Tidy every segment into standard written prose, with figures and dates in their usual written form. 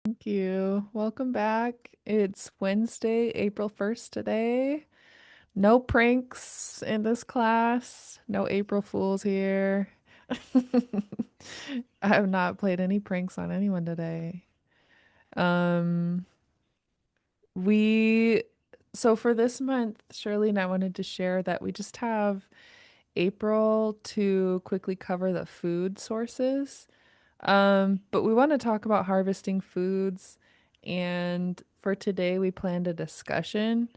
Thank you. Welcome back. It's Wednesday, April 1st today. No pranks in this class. No April Fools here. I have not played any pranks on anyone today. Um, we, so for this month, Shirley and I wanted to share that we just have April to quickly cover the food sources. But we want to talk about harvesting foods. And for today, we planned a discussion.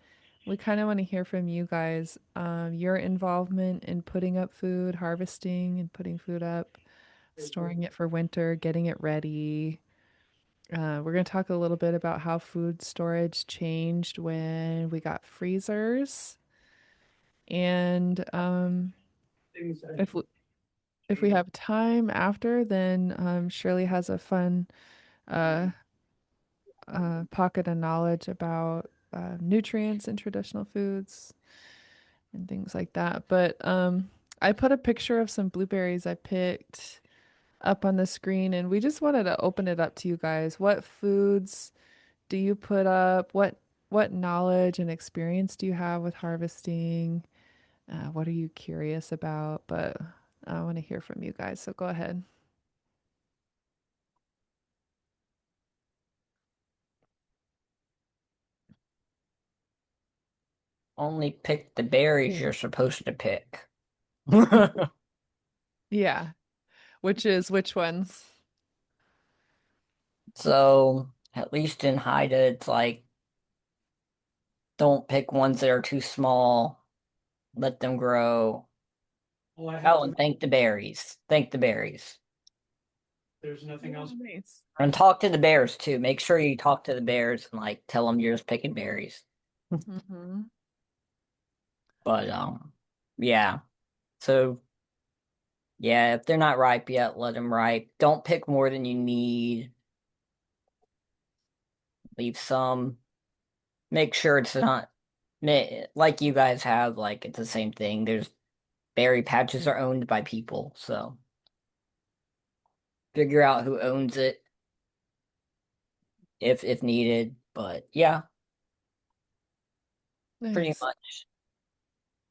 We kind of want to hear from you guys, your involvement in putting up food, harvesting and putting food up, storing it for winter, getting it ready. We're going to talk a little bit about how food storage changed when we got freezers. And if we, if we have time after, then Shirley has a fun uh, pocket of knowledge about nutrients in traditional foods and things like that. But I put a picture of some blueberries I picked up on the screen, and we just wanted to open it up to you guys. What foods do you put up? What knowledge and experience do you have with harvesting? What are you curious about? But I want to hear from you guys, so go ahead. Only pick the berries you're supposed to pick. Yeah, which is which ones? So, at least in Haida, it's like don't pick ones that are too small, let them grow. Oh, and thank the berries. Thank the berries. Oh, nice. And talk to the bears too. Make sure you talk to the bears and like tell them you're just picking berries. Hmm. But yeah. So yeah, if they're not ripe yet, let them ripe. Don't pick more than you need. Leave some. Make sure it's not like you guys have, like it's the same thing. There's berry patches are owned by people, so figure out who owns it if needed. But yeah, pretty Nice. much.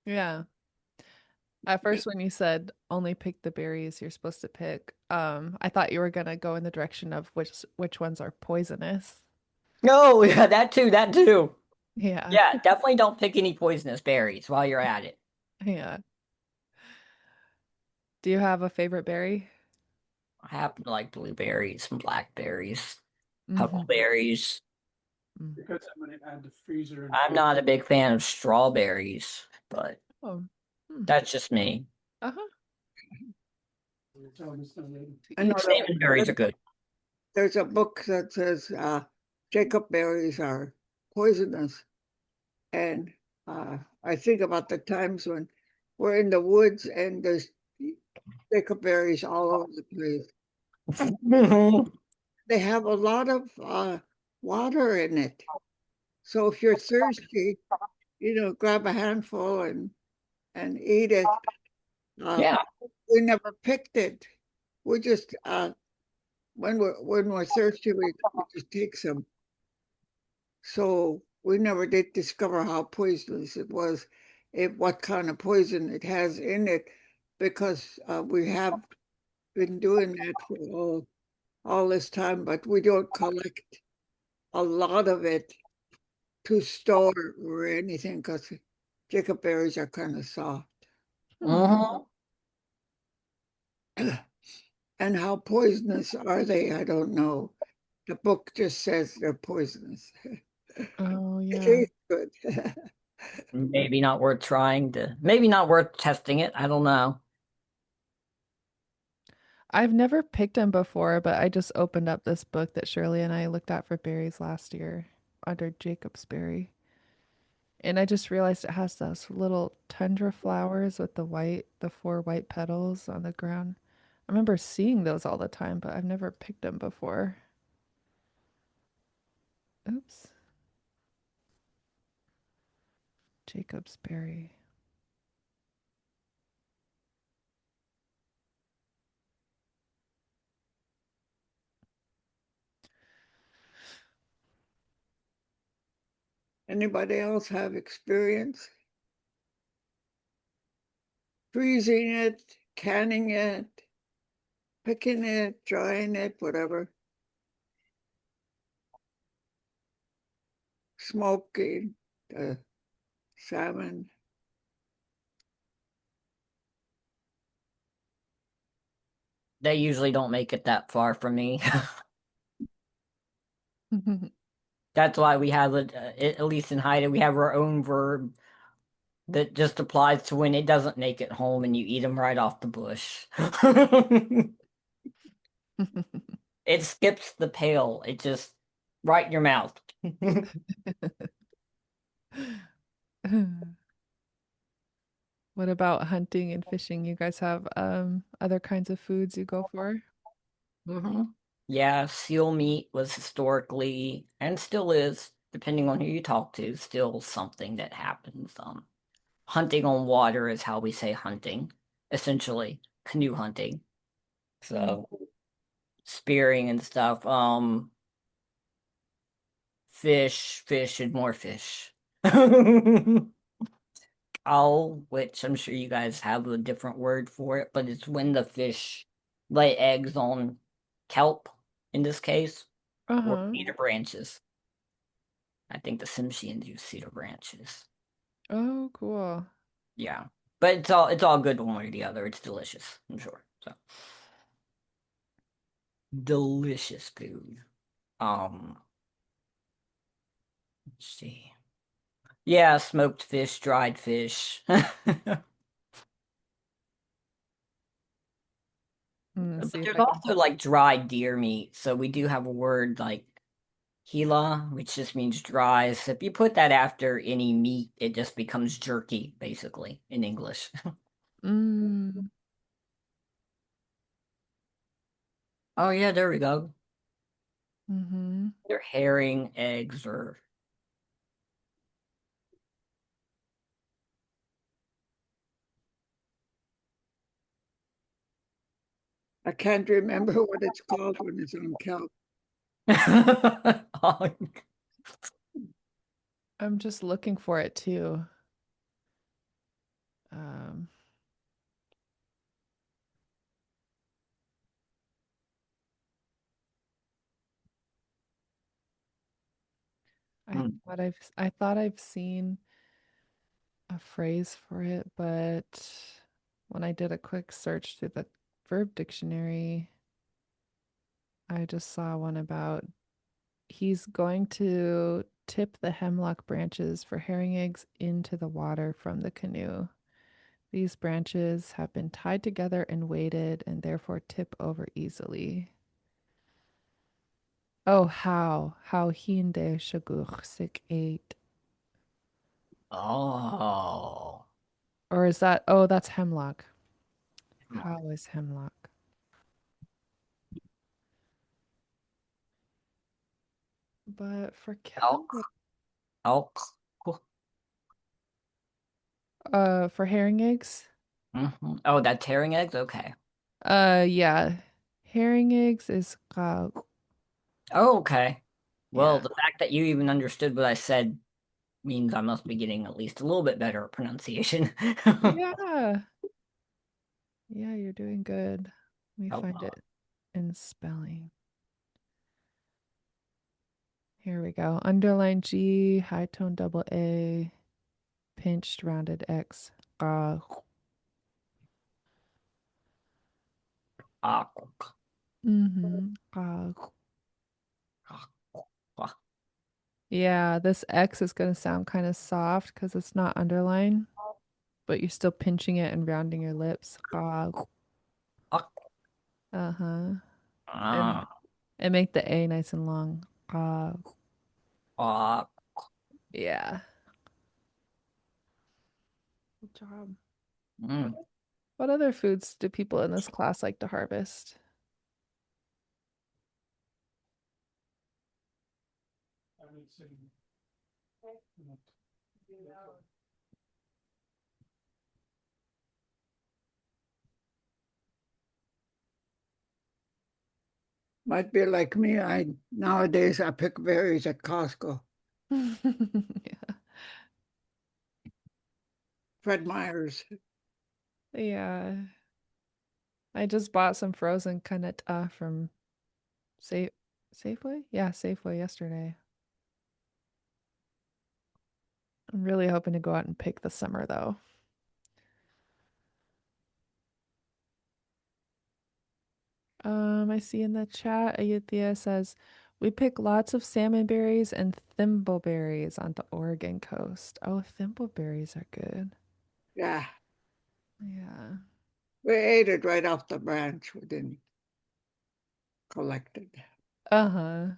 Yeah. At first, when you said only pick the berries you're supposed to pick, I thought you were gonna go in the direction of which ones are poisonous. No, yeah, that too, that too. Yeah. Yeah, definitely don't pick any poisonous berries while you're at it. Yeah. Do you have a favorite berry? I happen to like blueberries and blackberries, Mm-hmm. huckleberries. Mm. I'm not a big fan of strawberries, but Oh. Hmm. that's just me. Uh-huh. To I know each that their Salmon own. berries are good. there's a book that says Jacob berries are poisonous. And I think about the times when we're in the woods and there's Jacob berries all over the place. They have a lot of water in it. So if you're thirsty, grab a handful and eat it. Uh, Yeah. we never picked it. We just when we're thirsty, we just take some. So we never did discover how poisonous it was, what kind of poison it has in it, because we have been doing that for all this time, but we don't collect a lot of it to store or anything because Jacob berries are kind of soft. Hmm. And how poisonous are they? I don't know. The book just says they're poisonous. Oh, They yeah. taste good. Maybe not worth maybe not worth testing it. I don't know. I've never picked them before, but I just opened up this book that Shirley and I looked at for berries last year under Jacob's berry. And I just realized it has those little tundra flowers with the four white petals on the ground. I remember seeing those all the time, but I've never picked them before. Oops. Jacob's berry. Anybody else have experience? Freezing it, canning it, picking it, drying it, whatever. Smoking the salmon. They usually don't make it that far from me. That's why we have it, at least in Haida, we have our own verb that just applies to when it doesn't make it home and you eat them right off the bush. It skips the pail. It just right in your mouth. What about hunting and fishing? You guys have other kinds of foods you go for? hmm Yeah, seal meat was historically and still is, depending on who you talk to, still something that happens. Hunting on water is how we say hunting, essentially, canoe hunting. Mm. So spearing and stuff. Fish, and more fish. Owl, which I'm sure you guys have a different word for it, but it's when the fish lay eggs on kelp, in this case, or Uh-huh. cedar branches. I think the Simpsons use cedar branches. Oh, cool. Yeah. But it's all good one way or the other. It's delicious, I'm sure. So delicious food. Um, let's see. Yeah, smoked fish, dried fish. But See if there's I can. also like dried deer meat. So we do have a word like Gila, which just means dry. So if you put that after any meat, it just becomes jerky, basically, in English. Mm, Oh yeah, there we go. mm-hmm. They're herring, eggs, or I can't remember what it's called when it's on kelp. Oh, I'm just looking for it too. Um, mm, I thought I've seen a phrase for it, but when I did a quick search through the verb dictionary, I just saw one about he's going to tip the hemlock branches for herring eggs into the water from the canoe. These branches have been tied together and weighted and therefore tip over easily. Oh, how hinde shaguch sik eight. oh, Or is that, oh, that's hemlock. How is hemlock? But for elk, kettle, elk. for herring eggs, Oh, that tearing eggs. Okay. yeah, herring eggs is Oh, okay. Well, yeah, the fact that you even understood what I said means I must be getting at least a little bit better at pronunciation. yeah, yeah. You're doing good. Let me Oh, find it in spelling. Here we go. Underline G, high tone double A, pinched rounded X. Uh, ah, mm-hmm. Yeah, this X is going to sound kind of soft because it's not underlined, but you're still pinching it and rounding your lips. Uh-huh. And ah, and make the A nice and long. ah, Yeah. Good job. mm. What other foods do people in this class like to harvest? Might be like me. I nowadays I pick berries at Costco. Yeah. Fred Meyer's. Yeah. I just bought some frozen kanata from Sa Safeway? Yeah, Safeway yesterday. I'm really hoping to go out and pick this summer though. I see in the chat, Ayuthia says, we pick lots of salmon berries and thimbleberries on the Oregon coast. Oh, thimbleberries are good. Yeah, Yeah. we ate it right off the branch. We didn't collect it. Uh-huh.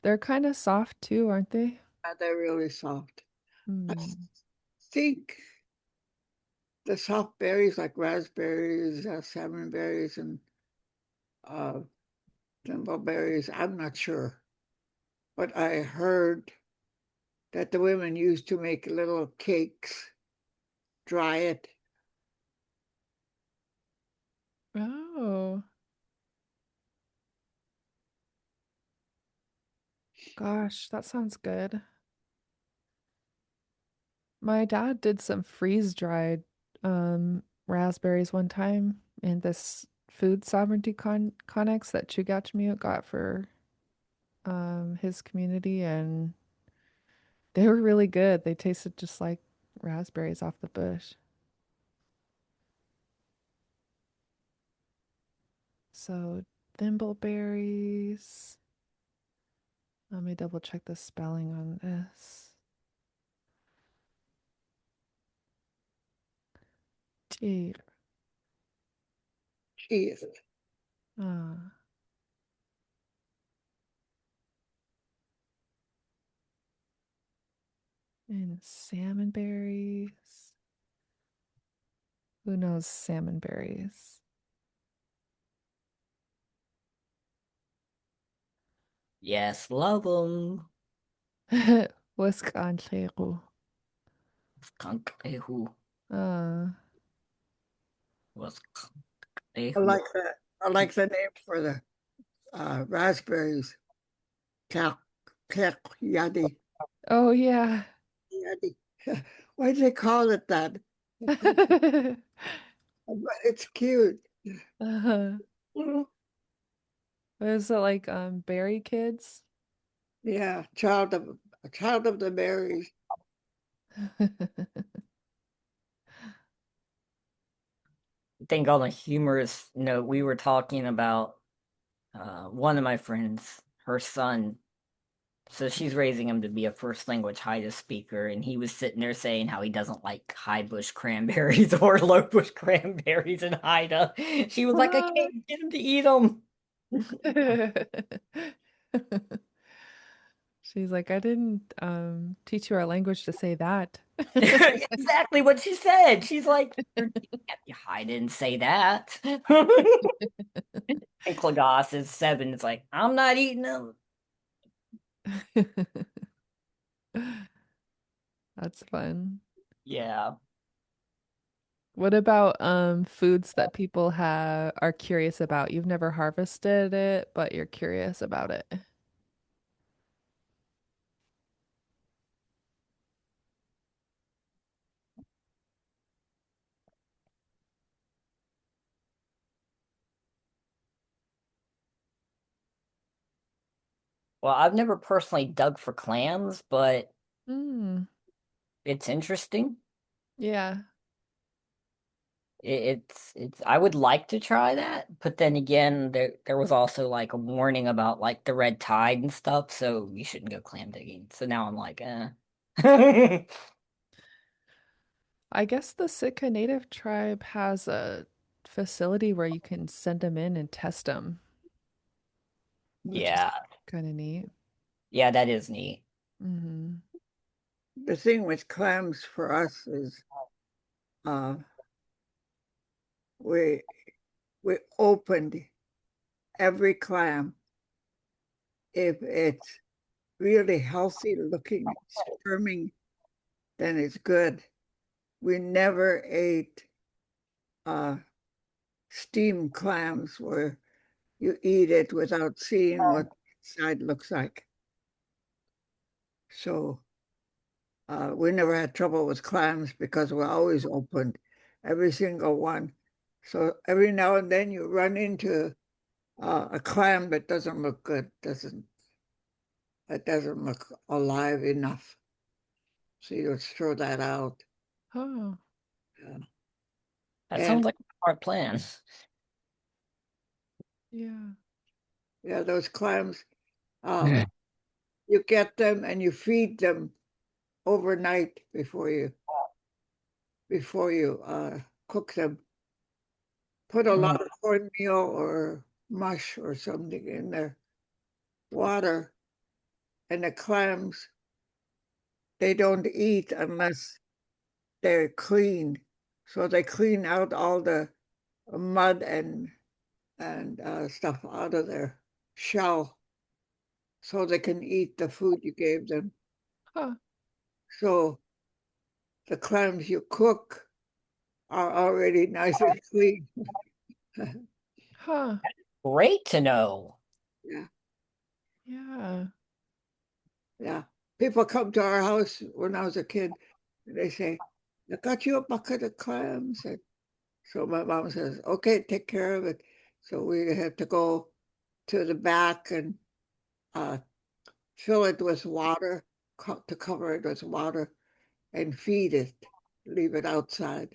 They're kind of soft too, aren't they? They're really soft. I Hmm. think the soft berries like raspberries, salmon berries, and uh, thimbleberries, I'm not sure. But I heard that the women used to make little cakes, dry it. Oh, gosh, that sounds good. My dad did some freeze-dried raspberries one time in this food sovereignty connex that Chugachmute got for his community, and they were really good. They tasted just like raspberries off the bush. So thimbleberries. Let me double check the spelling on this. Gee, Cheese. ah, and salmon berries. Who knows salmon berries? Yes, love them. Wisconsin. Skunk ehu. Uh, Was I ehu. like that. I like the name for the raspberries. Kak, kak, yadi, oh yeah. yadi. Why do they call it that? But it's cute. uh, is it like berry kids? Yeah, a child of the berries. I think on a humorous note, we were talking about one of my friends, her son. So she's raising him to be a first language Haida speaker, and he was sitting there saying how he doesn't like high bush cranberries or low bush cranberries in Haida. She was like, I can't get him to eat them. She's like, I didn't teach you our language to say that. Exactly what she said. She's like, I didn't say that. And Klagos is 7. It's like, I'm not eating them. That's fun. Yeah. What about foods that people have are curious about? You've never harvested it, but you're curious about it. Well, I've never personally dug for clams, but Mm, it's interesting. yeah. It's I would like to try that, but then again, there was also like a warning about like the red tide and stuff, so you shouldn't go clam digging. So now I'm like, eh. I guess the Sitka Native tribe has a facility where you can send them in and test them, which is Yeah, kind of neat. yeah, that is neat. Hmm. The thing with clams for us is uh, we we opened every clam if it's really healthy looking, squirming, then it's good. We never ate uh, steamed clams where you eat it without seeing what inside looks like. So We never had trouble with clams because we're always open, every single one. So every now and then you run into a clam that doesn't look good, it doesn't look alive enough. So you just throw that out. Oh, Yeah. That And sounds like a smart plan. yeah. yeah, those clams, uh, you get them and you feed them overnight before you cook them. Put a Mm. lot of cornmeal or mush or something in their water, and the clams, they don't eat unless they're clean. So they clean out all the mud and stuff out of their shell so they can eat the food you gave them. Huh. So the clams you cook are already nice and clean. Huh. Great to know. Yeah, Yeah. yeah. People come to our house when I was a kid, and they say, I got you a bucket of clams. And so my mom says, okay, take care of it. So we have to go to the back and uh, fill it with water, to cover it with water and feed it, leave it outside.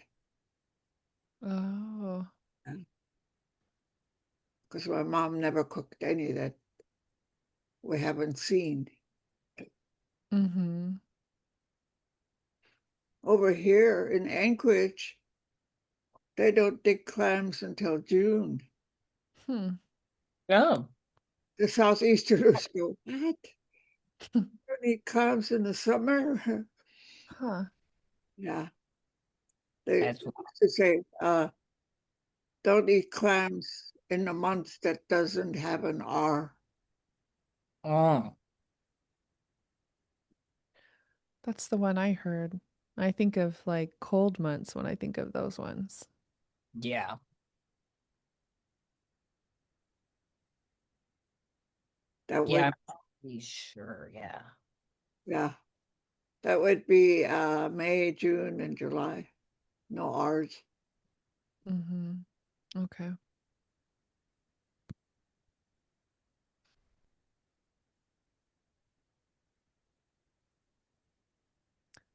Oh. Because my mom never cooked any that we haven't seen. Mm-hmm. Over here in Anchorage, they don't dig clams until June. Hmm. Oh, The Southeasterners go, what? Don't eat clams in the summer? Huh. Yeah, they that's used to say, don't eat clams in the month that doesn't have an R. oh, That's the one I heard. I think of like cold months when I think of those ones. yeah. That Yeah, would, I'm pretty sure. Yeah. yeah, that would be May, June, and July. No R's. Mm-hmm. Okay.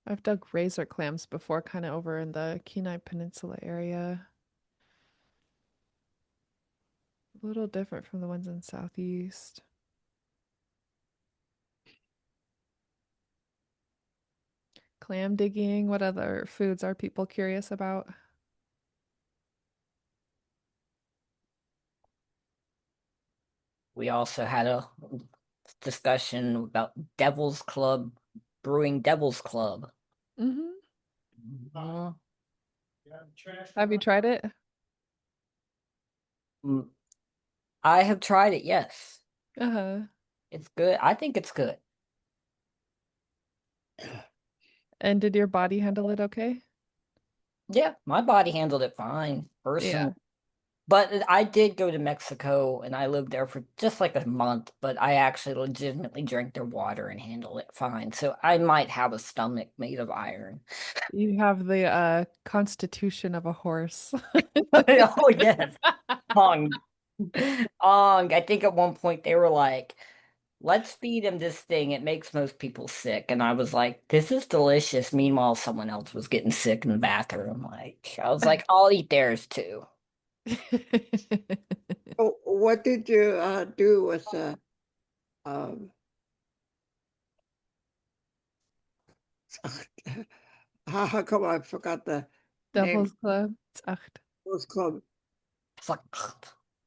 I've dug razor clams before, kind of over in the Kenai Peninsula area. A little different from the ones in Southeast. Clam digging. What other foods are people curious about? We also had a discussion about Devil's Club, brewing Devil's Club. Mm-hmm. Uh, Have you tried it? mm, I have tried it, yes. Uh-huh. It's good. I think it's good. And did your body handle it okay? Yeah, my body handled it fine, Yeah. personally. But I did go to Mexico and I lived there for just like a month, but I actually legitimately drank their water and handled it fine. So I might have a stomach made of iron. You have the constitution of a horse. Oh, yes. Ong. Ong. I think at one point they were like, let's feed him this thing. It makes most people sick. And I was like, this is delicious. Meanwhile, someone else was getting sick in the bathroom. Like, I was like, I'll eat theirs too. So what did you do with um, how come I forgot the name Devil's Club. Acht. of those club? It's like,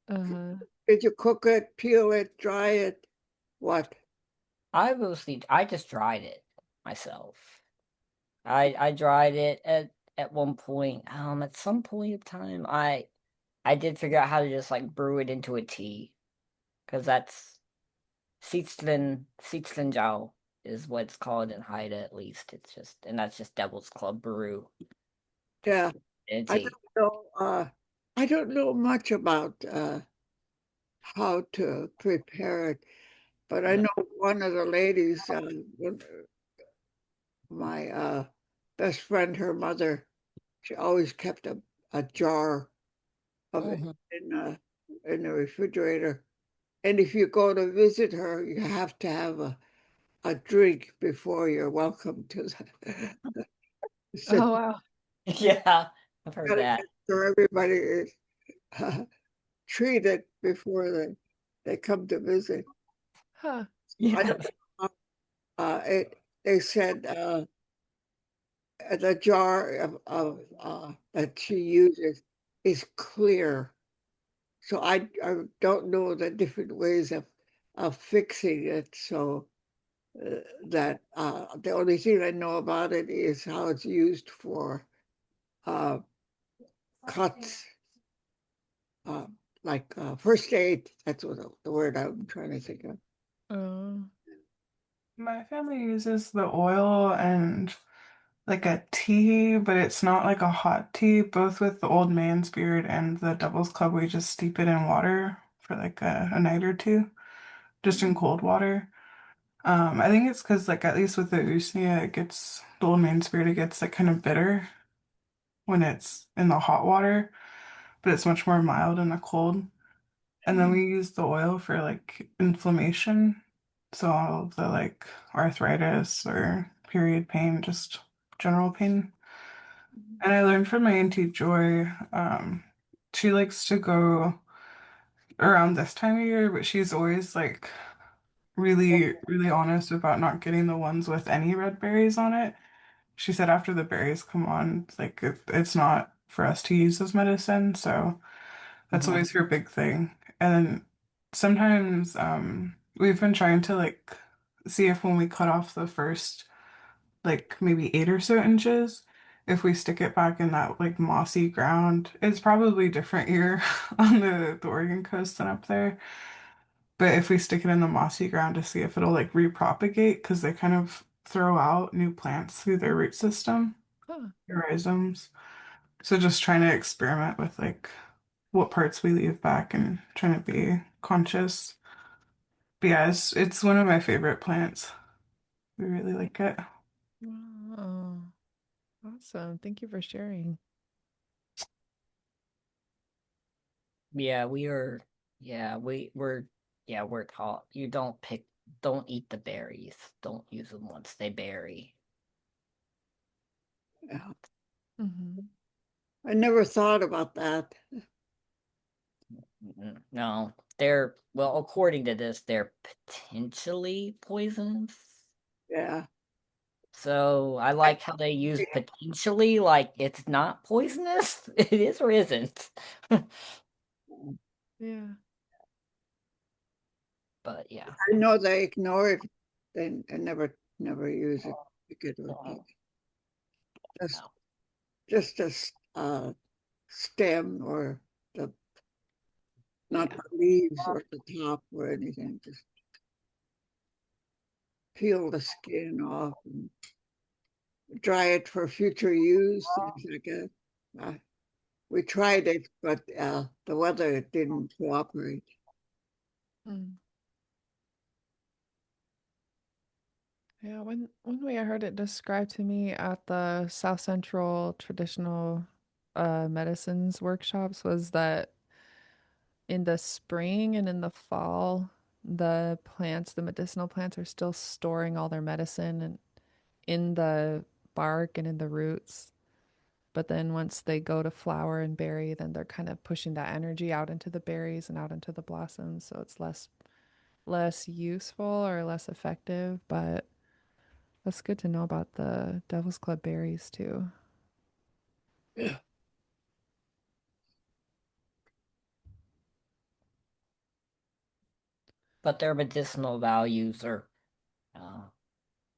Uh, Did you cook it, peel it, dry it? What? I just dried it myself. I dried it at one point. At some point of time, I did figure out how to just like brew it into a tea because that's Sitzlin Jiao is what it's called in Haida at least. It's just and that's just Devil's Club brew Yeah, in a I tea. don't know. I don't know much about how to prepare it, but I No. know one of the ladies my best friend, her mother, she always kept a jar of it Mhm. in the refrigerator. And if you go to visit her, you have to have a drink before you're welcome to the sit. Oh, wow. Yeah, I've heard Gotta that. make sure everybody is treated before they come to visit. Huh. I Yeah. don't know. They said the jar of that she uses is clear. So I don't know the different ways of fixing it. So that the only thing I know about it is how it's used for uh, cuts, uh, like first aid. That's what the word I'm trying to think of. Oh. My family uses the oil and like a tea, but it's not like a hot tea. Both with the Old Man's Beard and the Devil's Club, we just steep it in water for like a night or two, just in cold water. I think it's because like at least with the usnea, it gets the Old Man's Beard, it gets like kind of bitter when it's in the hot water, but it's much more mild in the cold. And then we use the oil for like inflammation. So all of the like arthritis or period pain, just general pain. And I learned from my Auntie Joy, she likes to go around this time of year, but she's always like really, really honest about not getting the ones with any red berries on it. She said after the berries come on, like it's not for us to use as medicine. So that's Mhm. always her big thing. And then sometimes we've been trying to like see if when we cut off the first like maybe 8 or so inches, if we stick it back in that like mossy ground, it's probably different here on the Oregon coast than up there. But if we stick it in the mossy ground to see if it'll like repropagate, because they kind of throw out new plants through their root system, Huh. their rhizomes. So just trying to experiment with like what parts we leave back and trying to be conscious. But yeah, it's one of my favorite plants. We really like it. Oh, awesome. Thank you for sharing. Yeah, we are. Yeah, we're taught you don't eat the berries. Don't use them once they berry. Yeah. Hmm. I never thought about that. No, they're well, according to this, they're potentially poisonous. Yeah. So I I, like how they use potentially, like it's not poisonous. It is or isn't. Yeah. But yeah. I know they ignore it. They never use it. Pick it or take it. Just just a stem or the not Yeah. the leaves or the top or anything. Just peel the skin off and dry it for future use. Things like that. Uh, we tried it, but the weather didn't cooperate. Mm. Yeah, one way I heard it described to me at the South Central traditional medicines workshops was that in the spring and in the fall, the plants, the medicinal plants are still storing all their medicine and in the bark and in the roots. But then once they go to flower and berry, then they're kind of pushing that energy out into the berries and out into the blossoms, so it's less useful or less effective, but that's good to know about the Devil's Club berries too. Yeah. But their medicinal values are uh,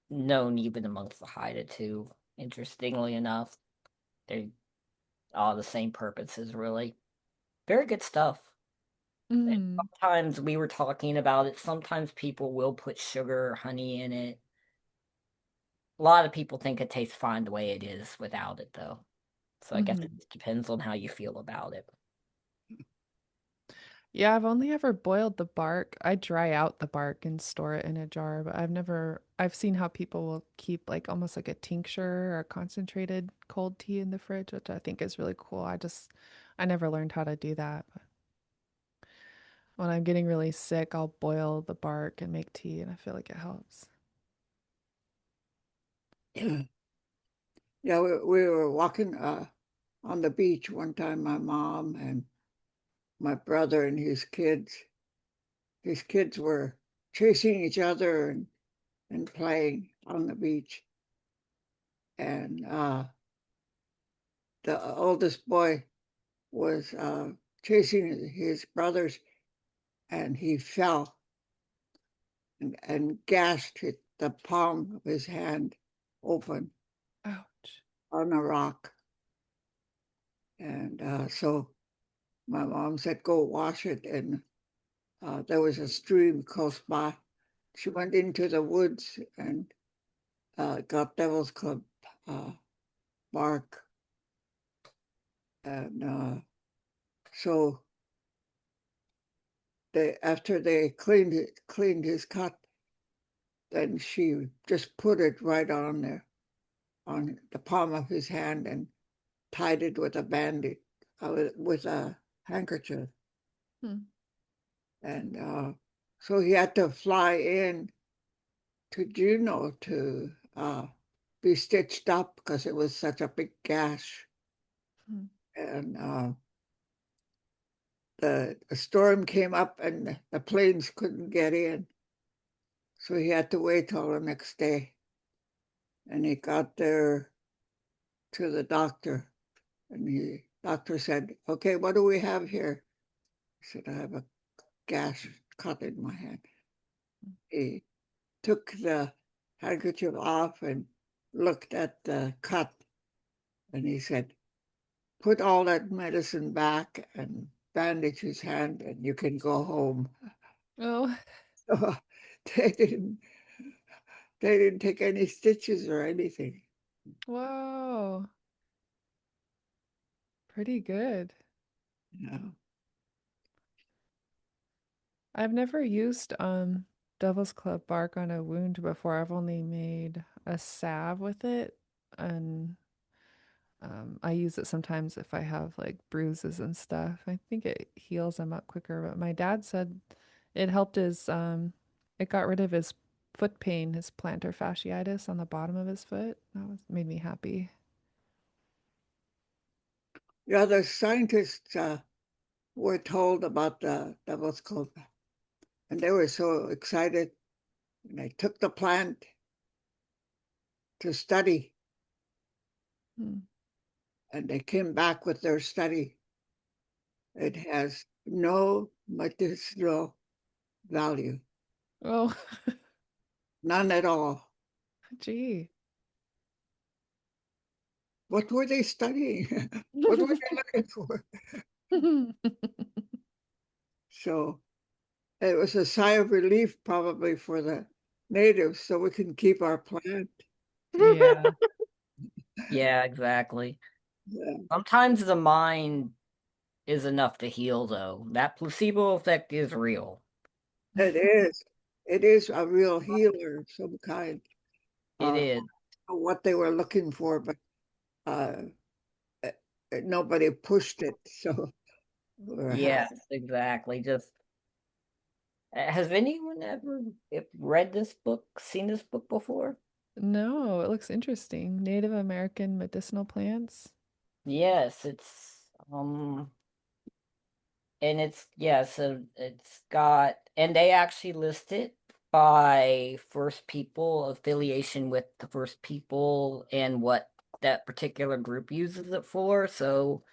known even amongst the Haida too. Interestingly enough, they're all the same purposes, really. Very good stuff. And Mm. sometimes we were talking about it. Sometimes people will put sugar or honey in it. A lot of people think it tastes fine the way it is without it, though. So I guess Hmm. it depends on how you feel about it. Yeah, I've only ever boiled the bark. I dry out the bark and store it in a jar, but I've seen how people will keep like almost like a tincture or concentrated cold tea in the fridge, which I think is really cool. I never learned how to do that. But when I'm getting really sick, I'll boil the bark and make tea, and I feel like it helps. Yeah, we were walking on the beach one time, my mom and my brother and his kids. His kids were chasing each other and playing on the beach. And the oldest boy was chasing his brothers, and he fell and gashed the palm of his hand open Ouch. on a rock. And so my mom said, go wash it. And there was a stream close by. She went into the woods and got Devil's Club uh, bark. And so after they cleaned his cut, then she just put it right on there on the palm of his hand and tied it with a bandage, with a handkerchief. Hmm. And so he had to fly in to Juneau to be stitched up because it was such a big gash. Hmm. And the storm came up and the planes couldn't get in. So he had to wait till the next day. And he got there to the doctor. And the doctor said, okay, what do we have here? He said, I have a gash cut in my hand. He took the handkerchief off and looked at the cut. And he said, put all that medicine back and bandage his hand and you can go home. Oh, So they didn't they didn't take any stitches or anything. whoa. Pretty good. You know. I've never used Devil's Club bark on a wound before. I've only made a salve with it, and I use it sometimes if I have like bruises and stuff. I think it heals them up quicker, but my dad said it helped it got rid of his foot pain, his plantar fasciitis on the bottom of his foot. That was made me happy. Yeah, the scientists were told about the Devil's Club, and they were so excited. And they took the plant to study, Hmm. and they came back with their study. It has no medicinal value, Oh, none at all. gee. What were they studying? What were they looking for? So it was a sigh of relief, probably, for the natives, so we can keep our plant. Yeah. Yeah, exactly. Yeah, Sometimes the mind is enough to heal, though. That placebo effect is real. it is. It is a real healer of some kind. It Uh, is. what they were looking for, but uh, uh, nobody pushed it, so we're Yes, happy. exactly. Just has anyone ever read this book, seen this book before? No, it looks interesting. Native American medicinal plants. Yes, and so it's got, and they actually list it by First People, affiliation with the First People, and what that particular group uses it for. So,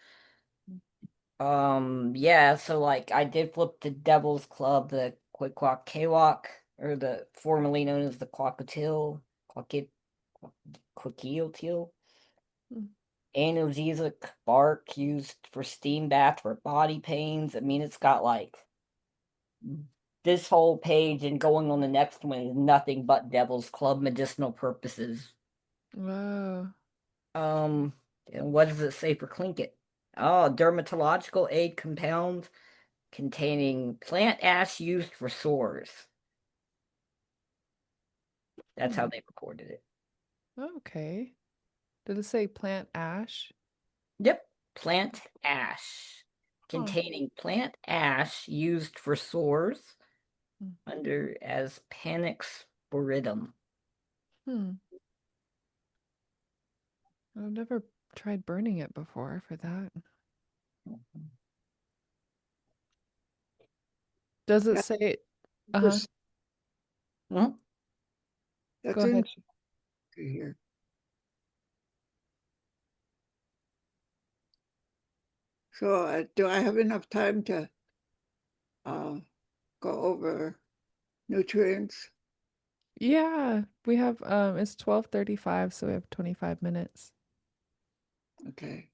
yeah, so like I did flip the Devil's Club, the Quaquaquewak, or the formerly known as the Quacatil, Quaqueotil, Hmm. analgesic bark used for steam bath for body pains. I mean, it's got like this whole page and going on the next one is nothing but Devil's Club medicinal purposes. Wow. And what does it say for Clinket? Oh, dermatological aid compounds, containing plant ash used for sores. That's how they recorded it. Okay. Did it say plant ash? Yep, plant ash. Huh. Containing plant ash used for sores Mm. under as panic sporidum. Hmm. I've never tried burning it before for that. Does it That- say? Uh-huh. That's Hmm? Go that's ahead. interesting to hear. So do I have enough time to uh, go over nutrients? Yeah, we have it's 12:35, so we have 25 minutes. Okay.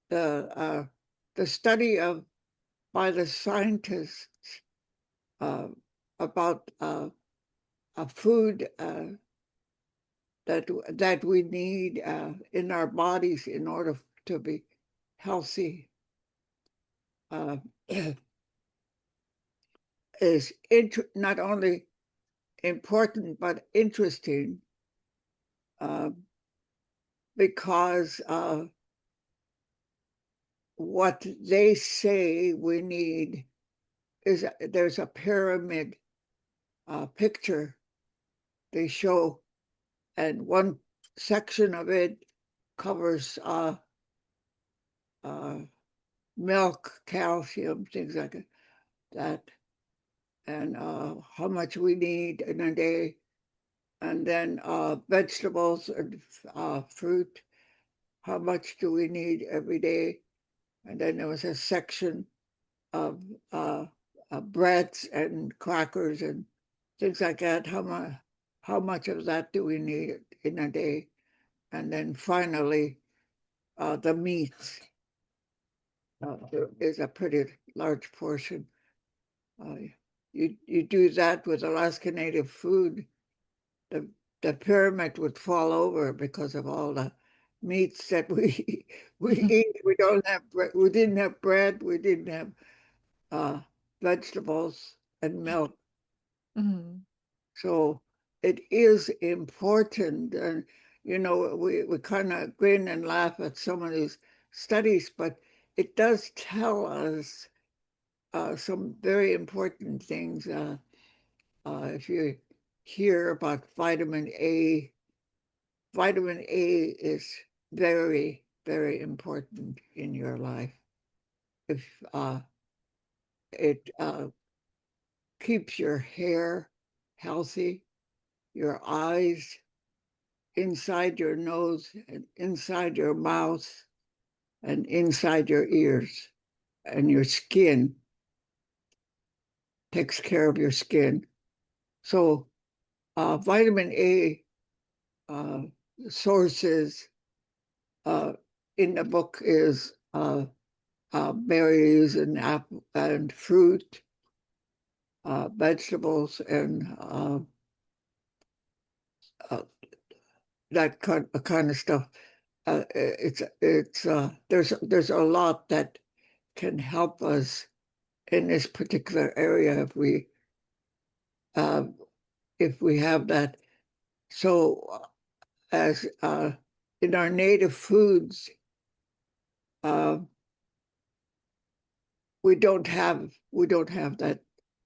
The the study of by the scientists uh, about a food that we need in our bodies in order to be healthy uh, is not only important but interesting uh, because what they say we need is there's a pyramid picture they show, and one section of it covers uh, milk, calcium, things like that, and how much we need in a day, and then vegetables and fruit, how much do we need every day, and then there was a section of breads and crackers and things like that. How much of that do we need in a day? And then finally, the meats is a pretty large portion. Uh, you do that with Alaska Native food, the the pyramid would fall over because of all the meats that we eat. We don't have we didn't have bread. We didn't have uh, vegetables and milk. Mhm. So it is important. And, we kind of grin and laugh at some of these studies, but it does tell us some very important things. If you hear about vitamin A is very, very important in your life. If it keeps your hair healthy, your eyes, inside your nose, and inside your mouth, and inside your ears, and your skin takes care of your skin. So, vitamin A uh, sources uh, in the book is berries and apple and fruit, vegetables, and uh, that kind of stuff. There's a lot that can help us in this particular area uh, if we have that. So as in our native foods, uh, we don't have that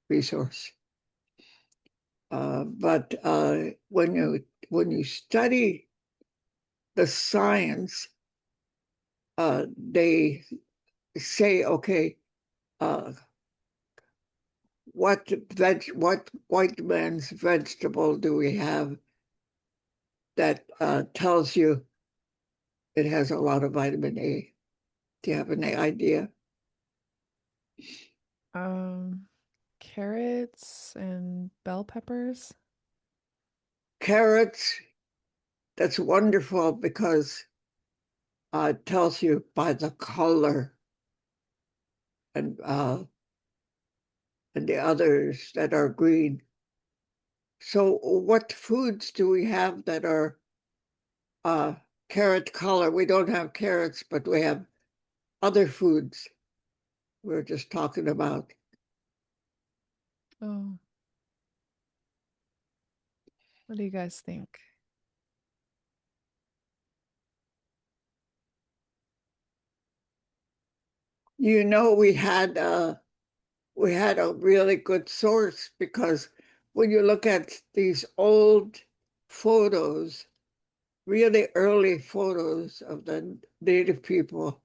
resource. But when you study the science, they say, okay, uh, what white man's vegetable do we have that tells you it has a lot of vitamin A? Do you have any idea? Um, Carrots and bell peppers. Carrots, that's wonderful because it tells you by the color, and the others that are green. So what foods do we have that are uh, carrot color? We don't have carrots, but we have other foods we were just talking about. Oh, what do you guys think? You know, we had a really good source because when you look at these old photos, really early photos of the native people,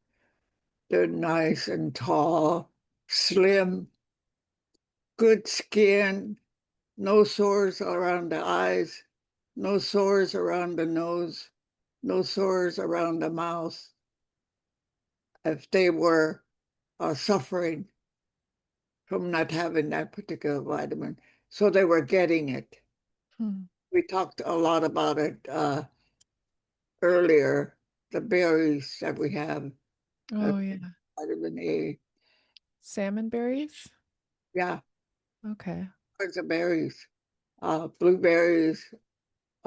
they're nice and tall, slim, good skin, no sores around the eyes, no sores around the nose, no sores around the mouth if they were suffering from not having that particular vitamin. So they were getting it. Hmm. We talked a lot about it earlier, the berries that we have, Oh, yeah. vitamin A. Salmon berries? Yeah, Okay. kinds of berries, blueberries,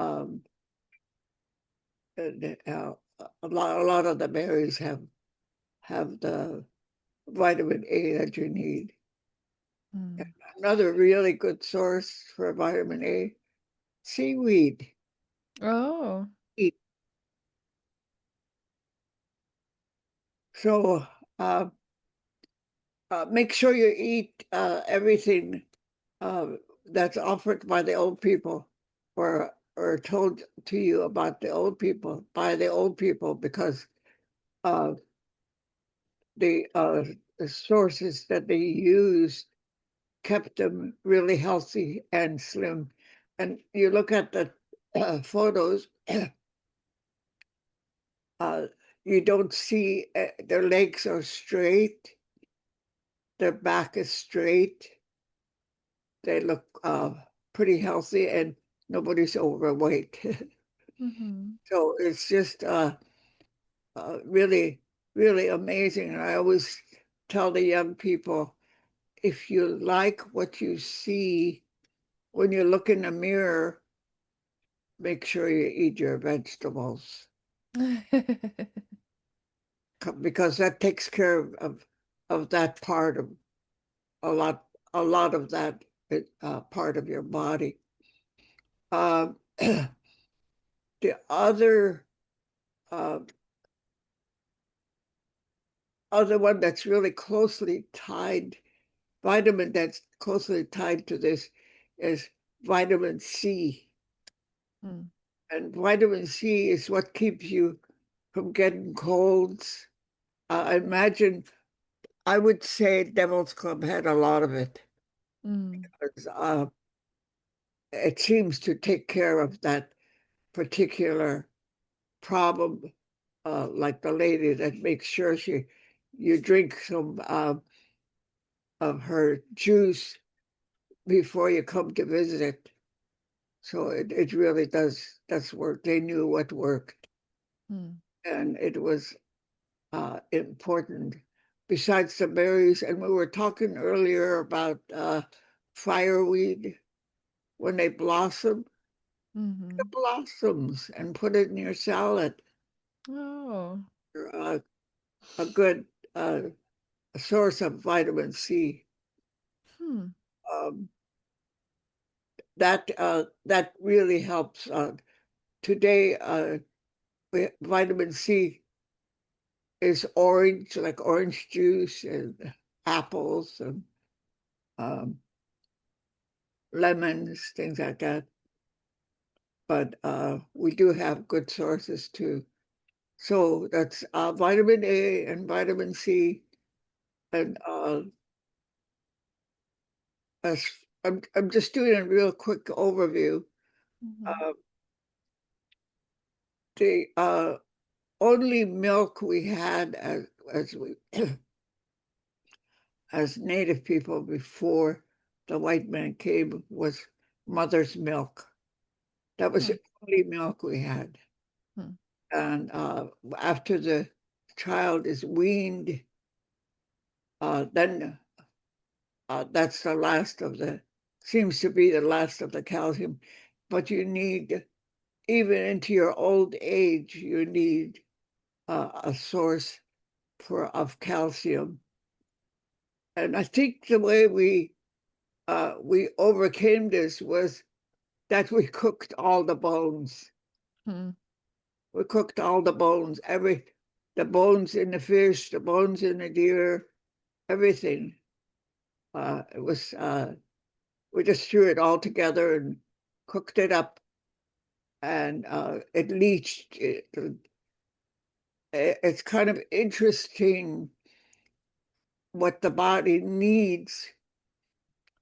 um, and, a lot of the berries have the vitamin A that you need. Hmm. Another really good source for vitamin A, seaweed. Oh. Eat. So uh, make sure you eat everything uh, that's offered by the old people or told to you about the old people by the old people because uh, the sources that they used kept them really healthy and slim. And you look at the photos, uh, you don't see their legs are straight, their back is straight. They look pretty healthy, and nobody's overweight. Mm-hmm. So it's just really, really amazing. And I always tell the young people, if you like what you see when you look in the mirror, make sure you eat your vegetables because that takes care of that part of a lot a lot of that part of your body. Uh, the uh, other one that's really closely tied, vitamin that's closely tied to this is vitamin C. Hmm. And vitamin C is what keeps you from getting colds. I imagine, I would say Devil's Club had a lot of it. Mm. 'Cause, it seems to take care of that particular problem, like the lady that makes sure you drink some of her juice before you come to visit it. So it really does work. They knew what worked, Hmm. and it was important. Besides the berries, and we were talking earlier about fireweed when they blossom, the Mm-hmm. blossoms, and put it in your salad. Oh. Uh, a good uh, source of vitamin C. Hmm. Um, that really helps. Today, vitamin C is orange, like orange juice and apples and um, lemons, things like that. But we do have good sources too. So that's vitamin A and vitamin C. And as I'm just doing a real quick overview. Mm-hmm. Uh, the only milk we had as we as native people before the white man came was mother's milk. That was Hmm. the only milk we had. Hmm. And after the child is weaned, then that's the last of the, seems to be the last of the calcium. But you need, even into your old age, you need a source of calcium. And I think the way we overcame this was that we cooked all the bones. Hmm. We cooked all the bones, the bones in the fish, the bones in the deer, everything. It was we just threw it all together and cooked it up, and it leached. It's kind of interesting what the body needs.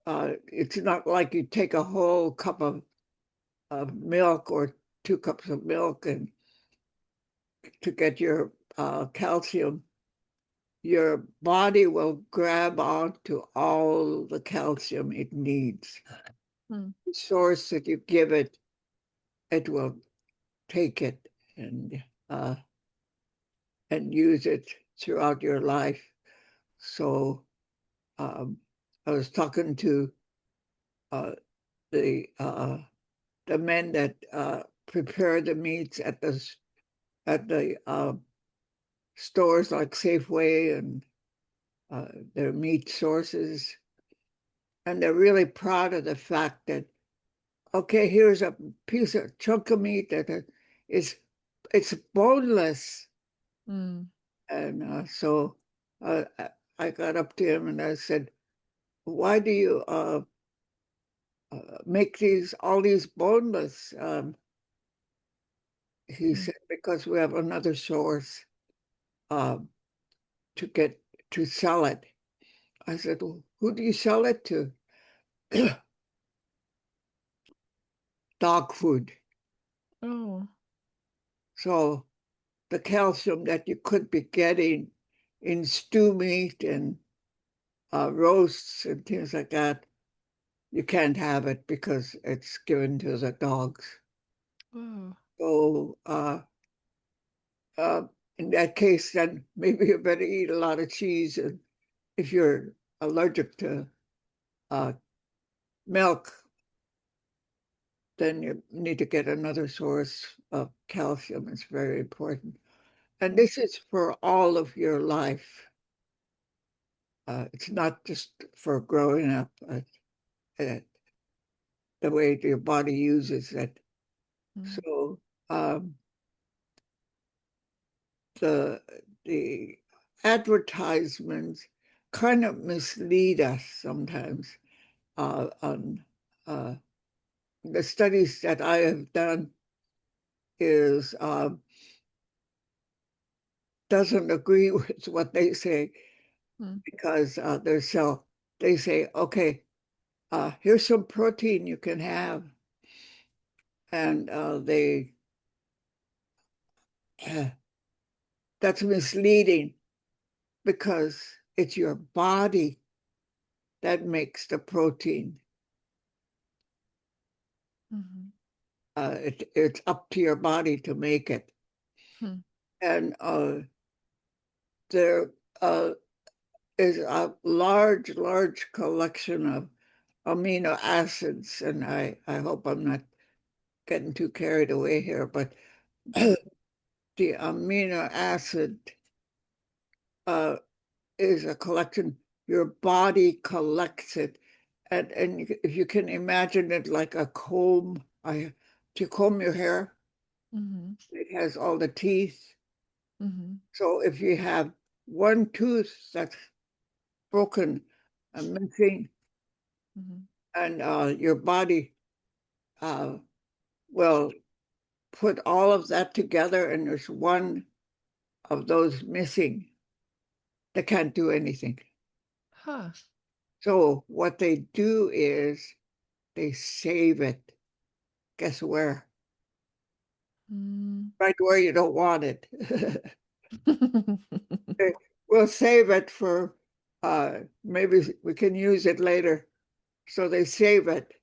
It's not like you take a whole cup of milk or 2 cups of milk and to get your calcium. Your body will grab onto all the calcium it needs. Hmm. The source that you give it, it will take it uh, and use it throughout your life. So um, I was talking to uh, the uh, the men that prepare the meats at the stores like Safeway and their meat sources, and they're really proud of the fact that okay, here's a piece of chunk of meat that is it's boneless, Hmm. and so I got up to him and I said, "Why do you make these all these boneless?" He Hmm. said, "Because we have another source um, to get to sell it." I said, well, "Who do you sell it to?" Dog food. Oh. So the calcium that you could be getting in stew meat and roasts and things like that, you can't have it because it's given to the dogs. Oh. So uh, in that case, then maybe you better eat a lot of cheese. And if you're allergic to uh, milk, then you need to get another source of calcium. It's very important. And Hmm. this is for all of your life. It's not just for growing up, uh, the way your body uses it. Hmm. So um, the the advertisements kind of mislead us sometimes. On the studies that I have done is doesn't agree with what they say Hmm. because they say, okay, here's some protein you can have, and they that's misleading because it's your body that makes the protein. Hmm. It's up to your body to make it. Hmm. And there uh, is a large collection of amino acids. And I hope I'm not getting too carried away here, but the amino acid uh, is a collection. Your body collects it. And if you can imagine it like a comb, to comb your hair, Hmm. it has all the teeth. Hmm. So if you have one tooth that's broken and missing, Hmm. and your body uh, will put all of that together, and there's one of those missing, they can't do anything. Huh. So what they do is they save it. Guess where? Mm. Right where you don't want it. We'll save it for maybe we can use it later. So they save it,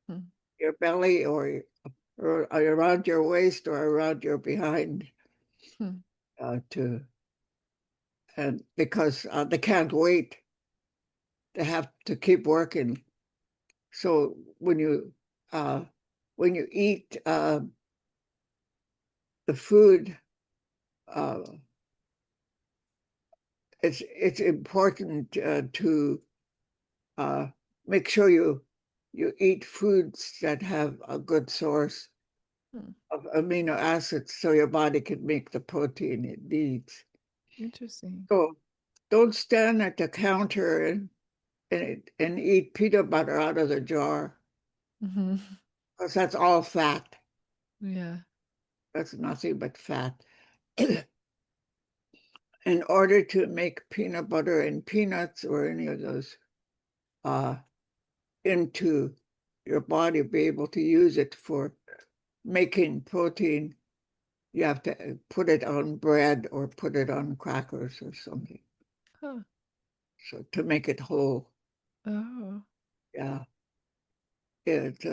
Hmm. your belly or around your waist or around your behind Hmm. to and because they can't wait, they have to keep working. So uh, when you eat the food, uh, it's important to make sure you eat foods that have a good source Hmm. of amino acids so your body can make the protein it needs. Interesting. So don't stand at the counter and eat peanut butter out of the jar, Hmm. because that's all fat. Yeah. That's nothing but fat. In order to make peanut butter and peanuts or any of those uh, into your body, be able to use it for making protein, you have to put it on bread or put it on crackers or something. Huh. So to make it whole, Oh. yeah, it's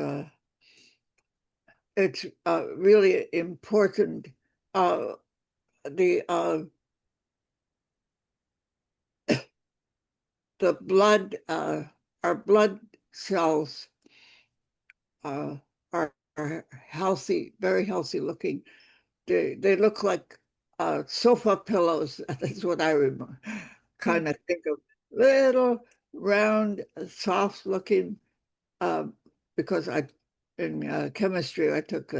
really important. The the blood, our blood cells uh, are healthy, very healthy looking. They look like sofa pillows. That's what I remember. Huh. Kind of think of little round, soft looking. Uh, because I in chemistry I took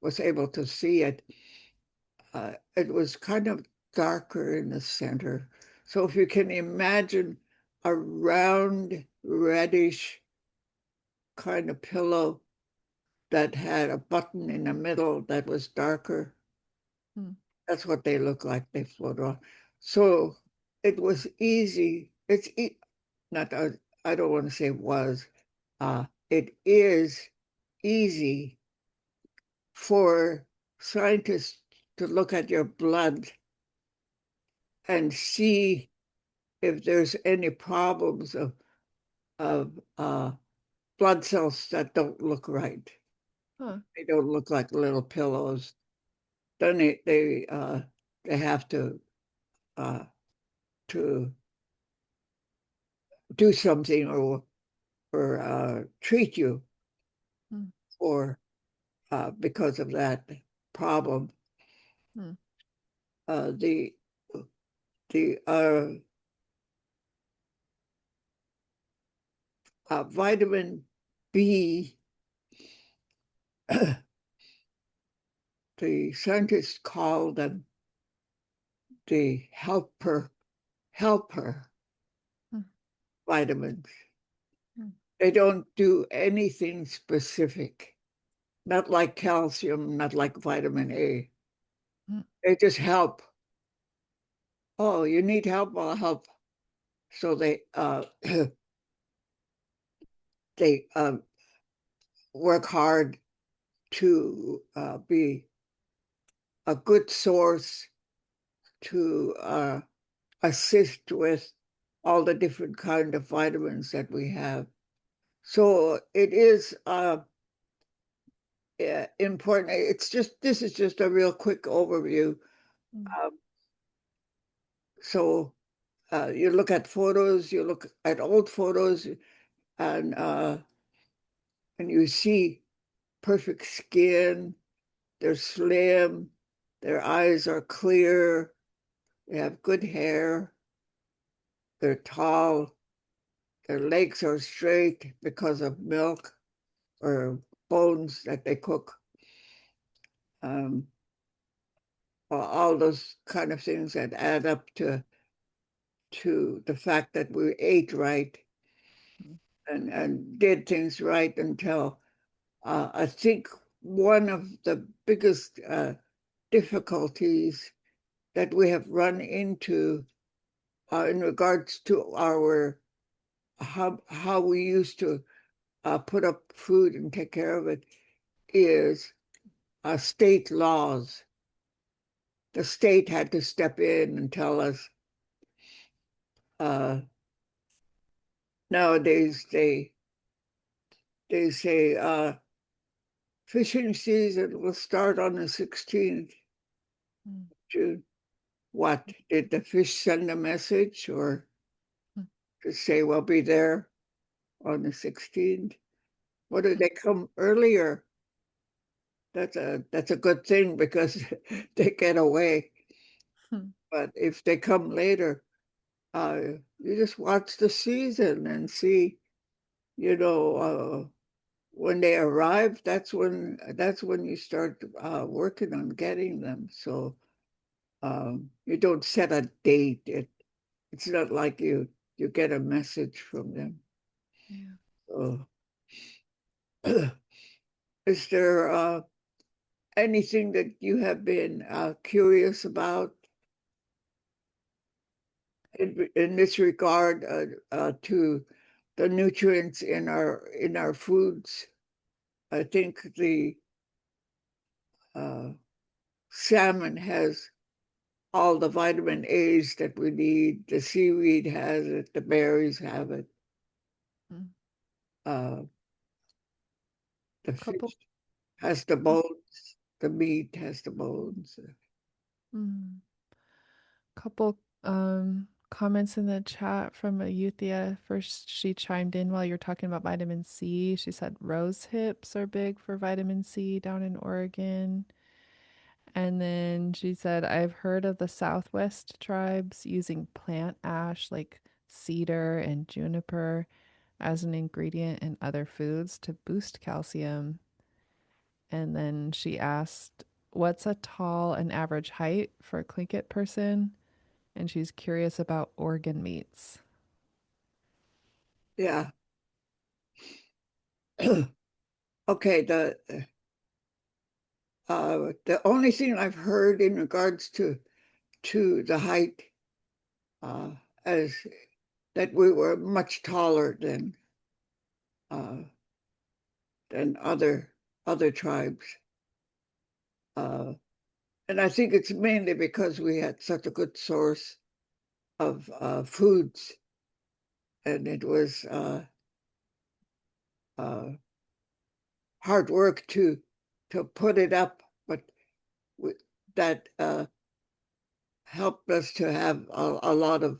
was able to see it. It was kind of darker in the center. So if you can imagine a round reddish kind of pillow that had a button in the middle that was darker. Hmm. That's what they look like. They float on. So it was easy. Not, I don't want to say was, it is easy for scientists to look at your blood and see if there's any problems of blood cells that don't look right. Huh. They don't look like little pillows. Then they have uh, to do something or treat you Hmm. or because of that problem. Hmm. The the vitamin B, the scientists call them the helper Hmm. vitamins. Hmm. They don't do anything specific, not like calcium, not like vitamin A. Hmm. They just help. Oh, you need help? I'll help. So they work hard to be a good source to assist with all the different kind of vitamins that we have. So it is yeah, important. This is just a real quick overview. Hmm. Um, so you look at photos, you look at old photos, and uh, and you see perfect skin. They're slim. Their eyes are clear. They have good hair. They're tall. Their legs are straight because of milk or bones that they cook. Um, all those kind of things that add up to the fact that we ate right and did things right until I think one of the biggest difficulties that we have run into in regards to our how we used to put up food and take care of it is state laws. The state had to step in and tell us. Uh, Nowadays, they say fishing season will start on the 16th Hmm. June. What did the fish send a message or Hmm. to say we'll be there on the 16th? What did Hmm. they come earlier? That's a good thing because they get away. Hmm. But if they come later, you just watch the season and see, you know, when they arrive, that's when you start working on getting them. So you don't set a date. It's not like you get a message from them. Yeah. So, is there anything that you have been curious about in this regard to the nutrients in our foods? I think the uh, salmon has all the vitamin A's that we need. The seaweed has it. The berries have it. Mm. Uh, the Couple. fish has the bones. The meat has the bones. Mm. Couple comments in the chat from Euthia. First, she chimed in while you're talking about vitamin C. She said rose hips are big for vitamin C down in Oregon. And then she said, I've heard of the Southwest tribes using plant ash like cedar and juniper as an ingredient in other foods to boost calcium. And then she asked, what's a tall and average height for a Tlingit person? And she's curious about organ meats. Yeah. Okay. The only thing I've heard in regards to the height uh, as that we were much taller uh, than other tribes. Uh, and I think it's mainly because we had such a good source of foods, and it was uh, hard work to put it up, but that helped us to have a lot of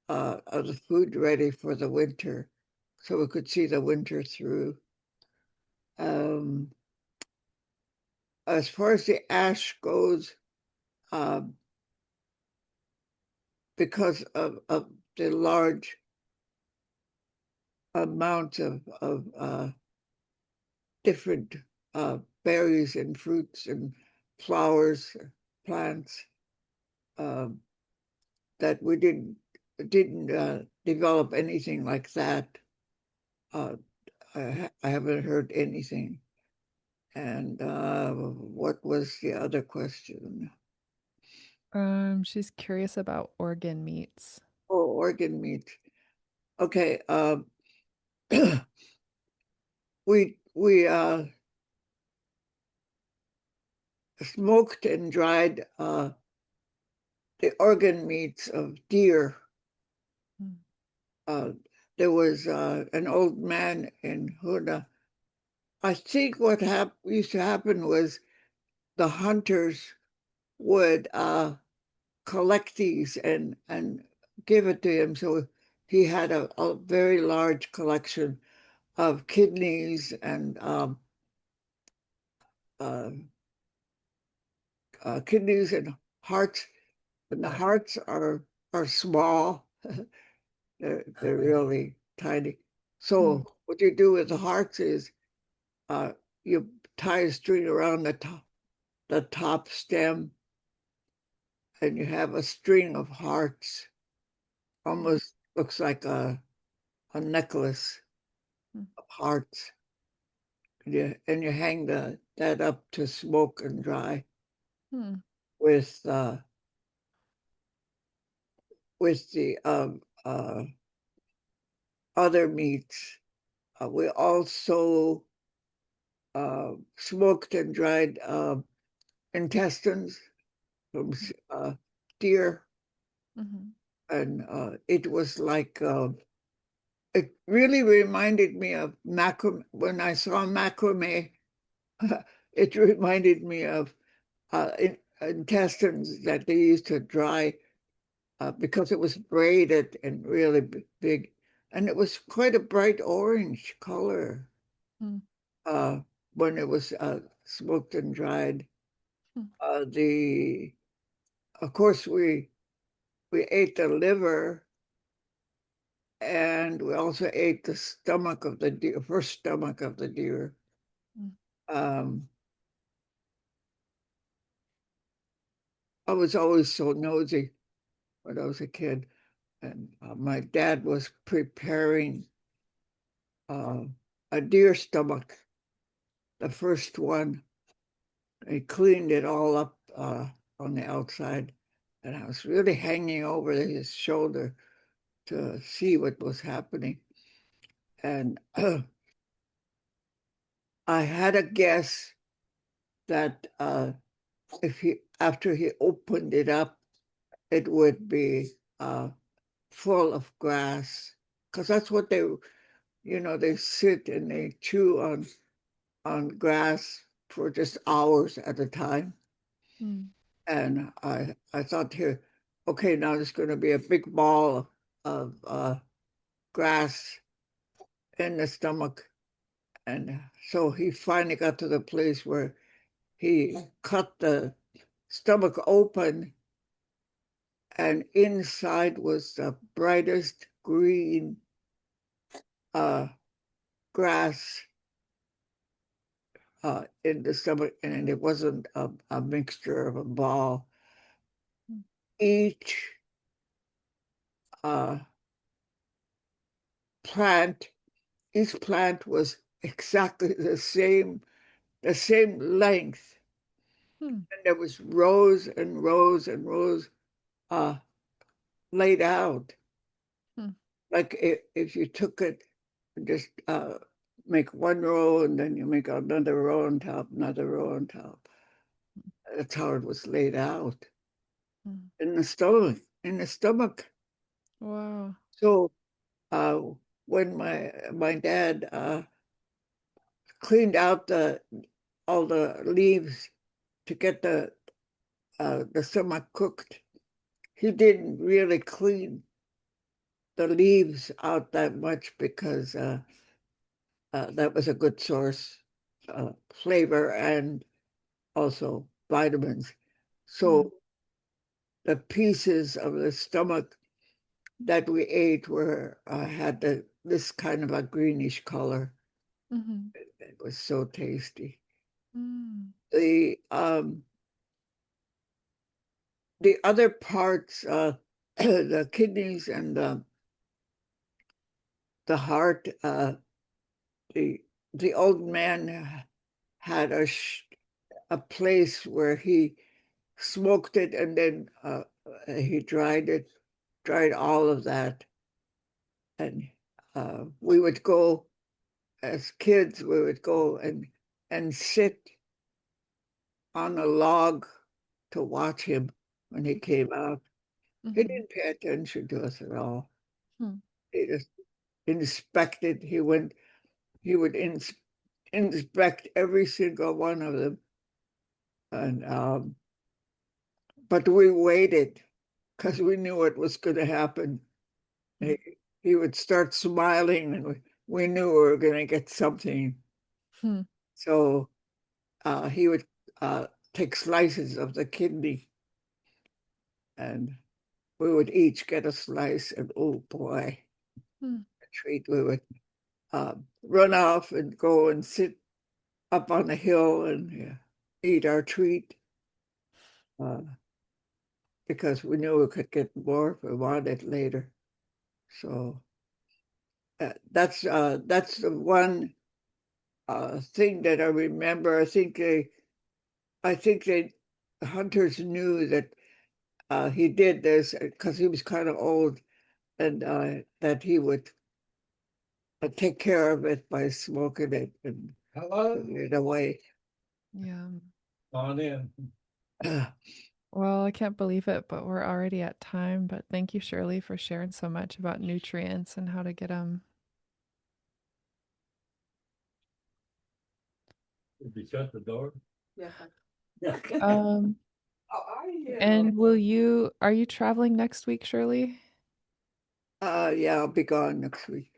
the food ready for the winter, so we could see the winter through. Um, as far as the ash goes, um, because of the large amount of different berries and fruits and flowers, plants, um, that we didn't develop anything like that. Uh, I haven't heard anything. And what was the other question? She's curious about organ meats. Oh, organ meat. Okay. We smoked and dried the organ meats of deer. Mm. Uh, there was an old man in Huna. I think what used to happen was the hunters would collect these and give it to him. So he had a very large collection of uh, kidneys and hearts. And the hearts are small. They're really tiny. Mm. So what you do with the hearts is uh, you tie a string around the top stem, and you have a string of hearts. Almost looks like a necklace Mm. of hearts. And you hang that up to smoke and dry Mm. with the other meats. We also smoked and dried intestines from deer, Mhm. and it was like it really reminded me of macrame. When I saw macrame, it reminded me of intestines that they used to dry because it was braided and really big, and it was quite a bright orange color Mm. uh, when it was smoked and dried. Mm. The Of course, we we ate the liver and we also ate the stomach of the deer, first stomach of the deer. Mm. Um, I was always so nosy when I was a kid, and my dad was preparing uh, a deer stomach, the first one. He cleaned it all up on the outside, and I was really hanging over his shoulder to see what was happening. And I had a guess that if he after he opened it up, it would be full of grass, because that's what they sit and they chew on grass for just hours at a time. Mm. And I thought here, okay, now there's going to be a big ball of grass in the stomach. And so he finally got to the place where he cut the stomach open, and inside was the brightest green uh, grass in the stomach, and it wasn't a mixture of a ball. Mm. Each uh, plant, each plant was exactly the same length, Mm. and there was rows and rows and rows uh, laid out. Mm. Like if you took it, just make one row and then you make another row on top, another row on top. That's how it was laid out Mm. in the stomach. In the stomach. Wow. So uh, when my dad cleaned out the all the leaves to get the stomach cooked, he didn't really clean the leaves out that much because that was a good source flavor and also vitamins. Mm. So the pieces of the stomach that we ate were had this kind of a greenish color. Mm-hmm. It was so tasty. Mm. The the other parts, the kidneys and the heart, the the old man had a place where he smoked it and then he dried all of that, and we would go as kids. We would go and sit on a log to watch him when he came out. He Mm-hmm. didn't pay attention to us at all. Mm. He just inspected. He would inspect every single one of them, and but we waited because we knew what was going to happen. He, he would start smiling, and we knew we were going to get something. Mm. So he would take slices of the kidney, and we would each get a slice. And oh boy, Mm. a treat! We would run off and go and sit up on the hill and eat our treat uh, because we knew we could get more if we wanted later. So that's the one thing that I remember. I think they hunters knew that he did this because he was kind of old, and that he would take care of it by smoking it and putting it away. Yeah. On in. Well, I can't believe it, but we're already at time. But thank you, Shirley, for sharing so much about nutrients and how to get them. Did you shut the door? Yes. Um, and are you traveling next week, Shirley? Yeah, I'll be gone next week.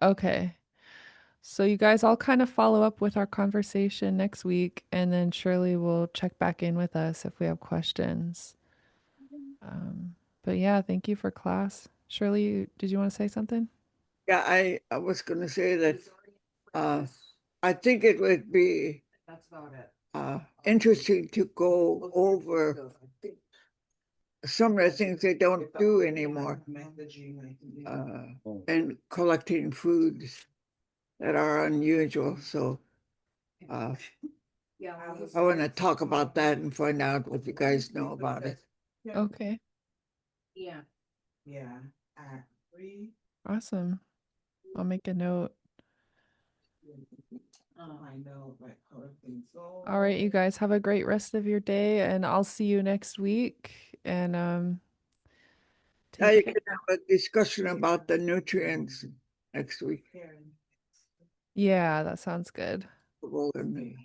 Okay. So you guys all kind of follow up with our conversation next week, and then Shirley will check back in with us if we have questions. Um, But yeah, thank you for class. Shirley, did you want to say something? Yeah, I was gonna say that I think it would be interesting to go over some of the things they don't do anymore, and collecting foods that are unusual. So I want to talk about that and find out what you guys know about it. Okay, Yeah. Yeah. I agree. awesome. I'll make a note. I know, but so. All right, you guys have a great rest of your day, and I'll see you next week. And Now take you care. can have a discussion about the nutrients next week. Yeah, that sounds good. Well, and